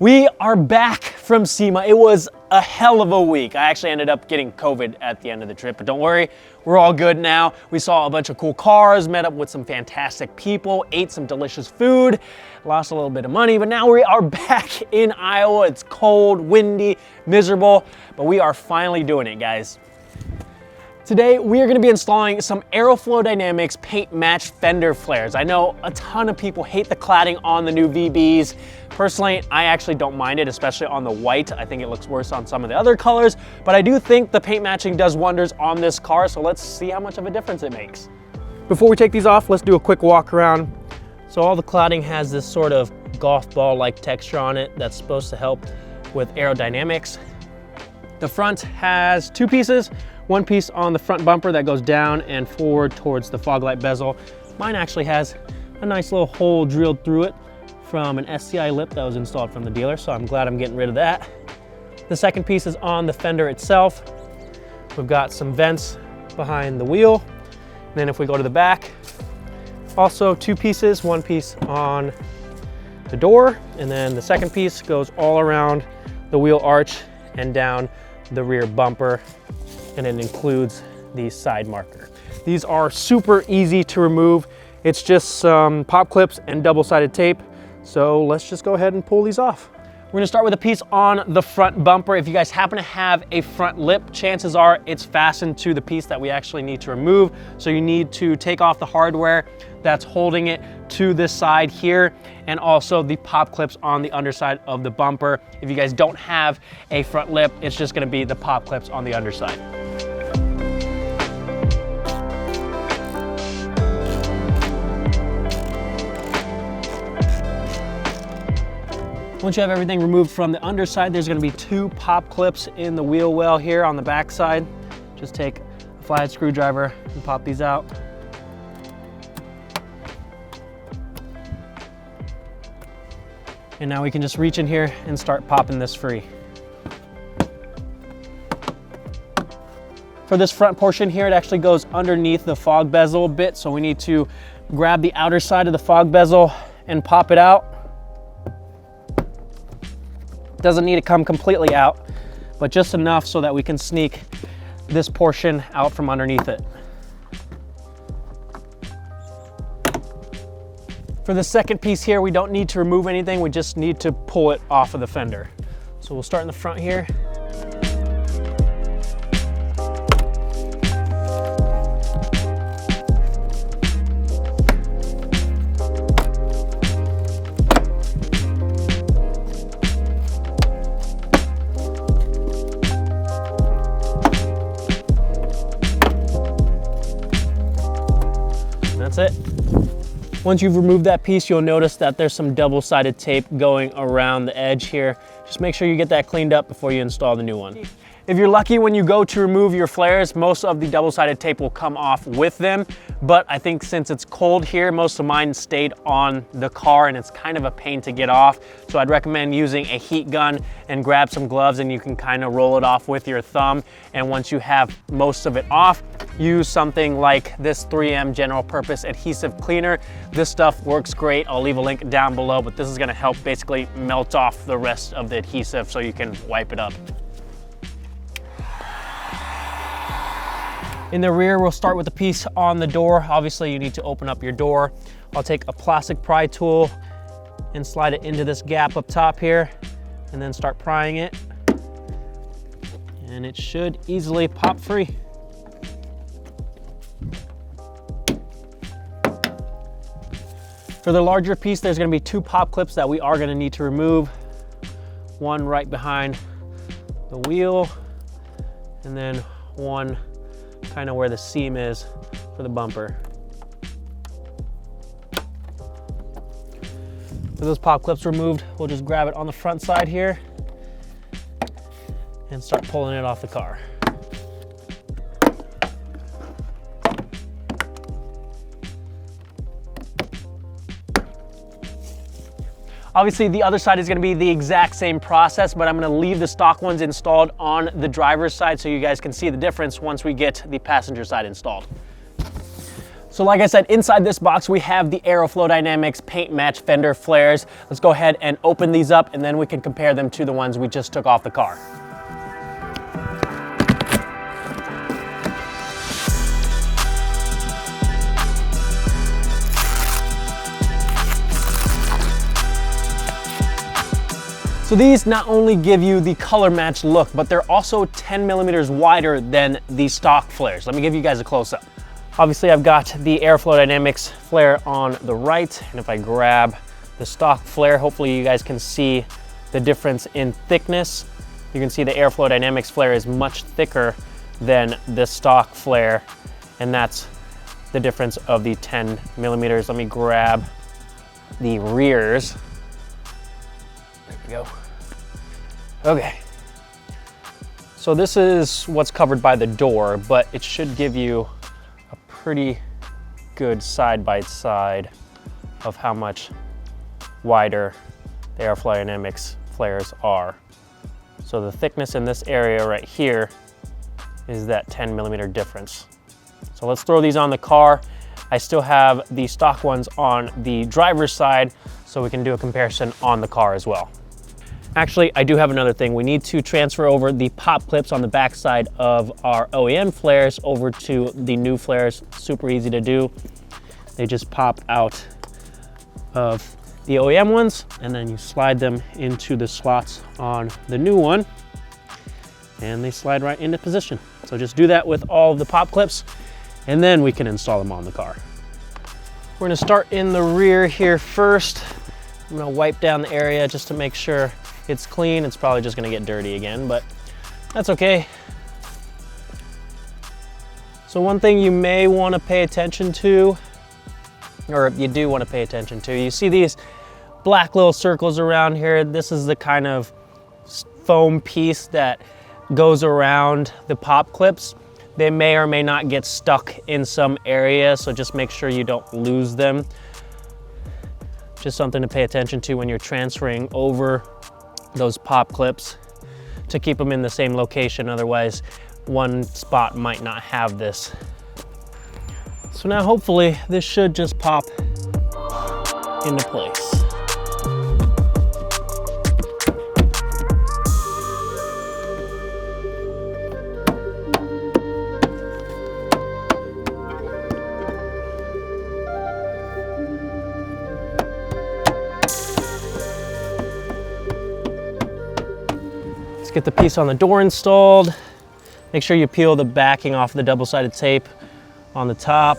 We are back from SEMA. It was a hell of a week. I actually ended up getting COVID at the end of the trip, but don't worry, we're all good now. We saw a bunch of cool cars, met up with some fantastic people, ate some delicious food, lost a little bit of money, but now we are back in Iowa. It's cold, windy, miserable, but we are finally doing it, guys. Today, we are going to be installing some Aeroflow Dynamics paint matched fender flares. I know a ton of people hate the cladding on the new VBs. Personally, I actually don't mind it, especially on the white. I think it looks worse on some of the other colors, but I do think the paint matching does wonders on this car, so let's see how much of a difference it makes. Before we take these off, let's do a quick walk around. So all the cladding has this sort of golf ball-like texture on it that's supposed to help with aerodynamics. The front has two pieces. One piece on the front bumper that goes down and forward towards the fog light bezel. Mine actually has a nice little hole drilled through it from an SCI lip that was installed from the dealer, so I'm glad I'm getting rid of that. The second piece is on the fender itself. We've got some vents behind the wheel. And then if we go to the back, also two pieces, one piece on the door, and then the second piece goes all around the wheel arch and down the rear bumper, and it includes the side marker. These are super easy to remove. It's just some pop clips and double-sided tape. So let's just go ahead and pull these off. We're gonna start with a piece on the front bumper. If you guys happen to have a front lip, chances are it's fastened to the piece that we actually need to remove. So you need to take off the hardware that's holding it to this side here, and also the pop clips on the underside of the bumper. If you guys don't have a front lip, it's just gonna be the pop clips on the underside. Once you have everything removed from the underside, there's gonna be two pop clips in the wheel well here on the back side. Just take a flathead screwdriver and pop these out. And now we can just reach in here and start popping this free. For this front portion here, it actually goes underneath the fog bezel a bit, so we need to grab the outer side of the fog bezel and pop it out. Doesn't need to come completely out, but just enough so that we can sneak this portion out from underneath it. For the second piece here, we don't need to remove anything, we just need to pull it off of the fender. So we'll start in the front here. That's it. Once you've removed that piece, you'll notice that there's some double-sided tape going around the edge here. Just make sure you get that cleaned up before you install the new one. If you're lucky, when you go to remove your flares, most of the double-sided tape will come off with them, but I think since it's cold here, most of mine stayed on the car and it's kind of a pain to get off. So I'd recommend using a heat gun and grab some gloves, and you can kind of roll it off with your thumb. And once you have most of it off, use something like this 3M general purpose adhesive cleaner. This stuff works great. I'll leave a link down below, but this is gonna help basically melt off the rest of the adhesive so you can wipe it up. In the rear, we'll start with the piece on the door. Obviously, you need to open up your door. I'll take a plastic pry tool and slide it into this gap up top here, and then start prying it. And it should easily pop free. For the larger piece, there's gonna be two pop clips that we are gonna need to remove. One right behind the wheel, and then one kind of where the seam is for the bumper. With those pop clips removed, we'll just grab it on the front side here and start pulling it off the car. Obviously, the other side is gonna be the exact same process, but I'm gonna leave the stock ones installed on the driver's side so you guys can see the difference once we get the passenger side installed. So like I said, inside this box, we have the Aeroflow Dynamics paint match fender flares. Let's go ahead and open these up and then we can compare them to the ones we just took off the car. So these not only give you the color match look, but they're also 10 millimeters wider than the stock flares. Let me give you guys a close up. Obviously I've got the Aeroflow Dynamics flare on the right, and if I grab the stock flare, hopefully you guys can see the difference in thickness. You can see the Aeroflow Dynamics flare is much thicker than the stock flare, and that's the difference of the 10 millimeters. Let me grab the rears. There we go. Okay. So this is what's covered by the door, but it should give you a pretty good side by side of how much wider the Aeroflow Dynamics flares are. So the thickness in this area right here is that 10 millimeter difference. So let's throw these on the car. I still have the stock ones on the driver's side, so we can do a comparison on the car as well. Actually, I do have another thing. We need to transfer over the pop clips on the backside of our OEM flares over to the new flares. Super easy to do. They just pop out of the OEM ones, and then you slide them into the slots on the new one, and they slide right into position. So just do that with all of the pop clips, and then we can install them on the car. We're gonna start in the rear here first. I'm gonna wipe down the area just to make sure it's clean. It's probably just gonna get dirty again, but that's okay. So one thing you may wanna pay attention to, or you do wanna pay attention to, you see these black little circles around here. This is the kind of foam piece that goes around the pop clips. They may or may not get stuck in some area, so just make sure you don't lose them. Just something to pay attention to when you're transferring over those pop clips to keep them in the same location. Otherwise, one spot might not have this. So now hopefully this should just pop into place. Let's get the piece on the door installed. Make sure you peel the backing off the double-sided tape on the top.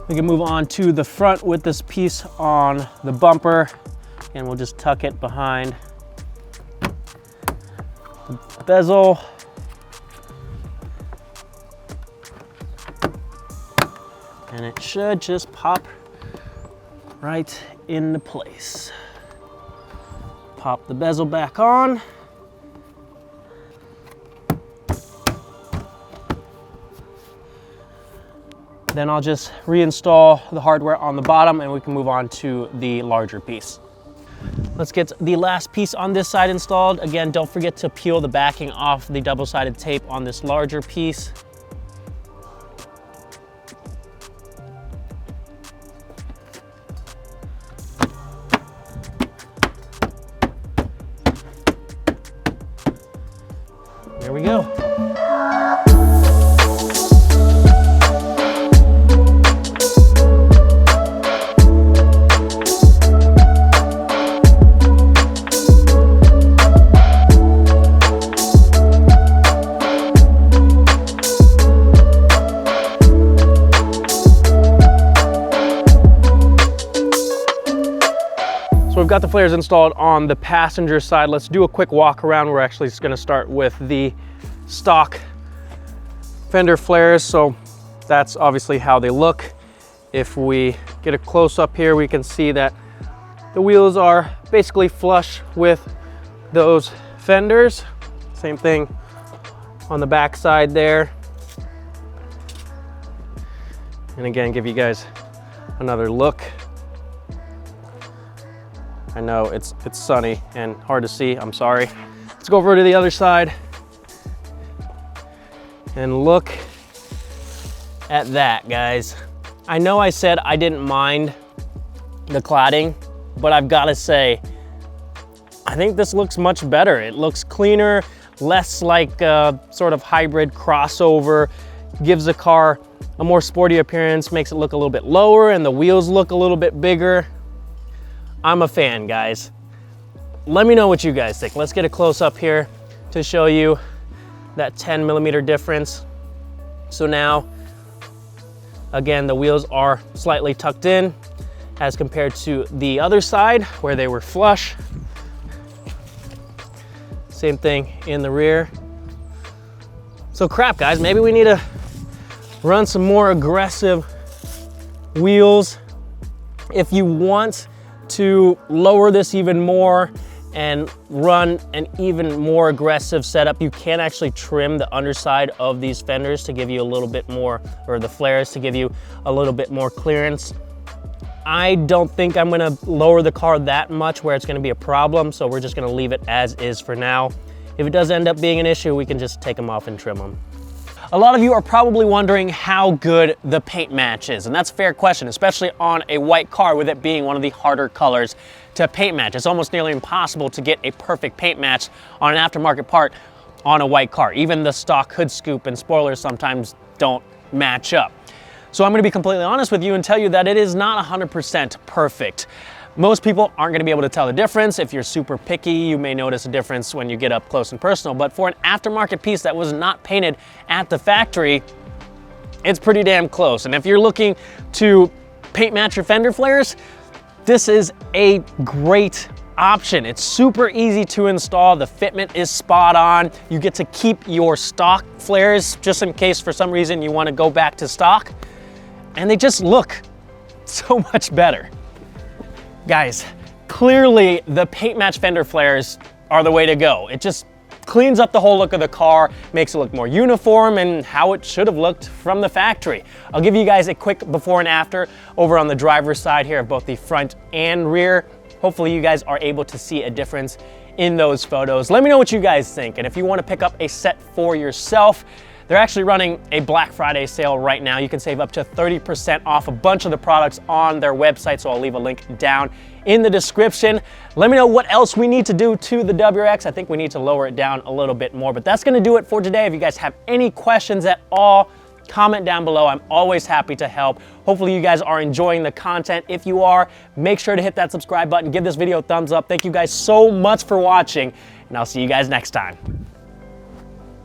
We can move on to the front with this piece on the bumper, and we'll just tuck it behind the bezel. And it should just pop right into place. Pop the bezel back on. Then I'll just reinstall the hardware on the bottom and we can move on to the larger piece. Let's get the last piece on this side installed. Again, don't forget to peel the backing off the double-sided tape on this larger piece. There we go. So we've got the flares installed on the passenger side. Let's do a quick walk around. We're actually just gonna start with the stock fender flares. So that's obviously how they look. If we get a close up here, we can see that the wheels are basically flush with those fenders. Same thing on the back side there. And again, give you guys another look. I know it's sunny and hard to see, I'm sorry. Let's go over to the other side and look at that, guys. I know I said I didn't mind the cladding, but I've got to say, I think this looks much better. It looks cleaner, less like a sort of hybrid crossover, gives the car a more sporty appearance, makes it look a little bit lower, and the wheels look a little bit bigger. I'm a fan, guys. Let me know what you guys think. Let's get a close up here to show you that 10mm difference. So now, again, the wheels are slightly tucked in as compared to the other side where they were flush. Same thing in the rear. So crap, guys, maybe we need to run some more aggressive wheels. If you want to lower this even more and run an even more aggressive setup, you can actually trim the underside of these fenders to give you a little bit more, or the flares to give you a little bit more clearance. I don't think I'm gonna lower the car that much where it's gonna be a problem, so we're just gonna leave it as is for now. If it does end up being an issue, we can just take them off and trim them. A lot of you are probably wondering how good the paint match is, and that's a fair question, especially on a white car with it being one of the harder colors to paint match. It's almost nearly impossible to get a perfect paint match on an aftermarket part on a white car. Even the stock hood scoop and spoilers sometimes don't match up. So I'm gonna be completely honest with you and tell you that it is not 100% perfect. Most people aren't gonna be able to tell the difference. If you're super picky, you may notice a difference when you get up close and personal, but for an aftermarket piece that was not painted at the factory, it's pretty damn close. And if you're looking to paint match your fender flares, this is a great option. It's super easy to install. The fitment is spot on. You get to keep your stock flares just in case for some reason you wanna go back to stock, and they just look so much better. Guys, clearly the paint match fender flares are the way to go. It just cleans up the whole look of the car, makes it look more uniform and how it should have looked from the factory. I'll give you guys a quick before and after over on the driver's side here of both the front and rear. Hopefully you guys are able to see a difference in those photos. Let me know what you guys think, and if you want to pick up a set for yourself, they're actually running a Black Friday sale right now. You can save up to 30% off a bunch of the products on their website, so I'll leave a link down in the description. Let me know what else we need to do to the WRX. I think we need to lower it down a little bit more, but that's gonna do it for today. If you guys have any questions at all, comment down below. I'm always happy to help. Hopefully you guys are enjoying the content. If you are, make sure to hit that subscribe button, give this video a thumbs up. Thank you guys so much for watching, and I'll see you guys next time.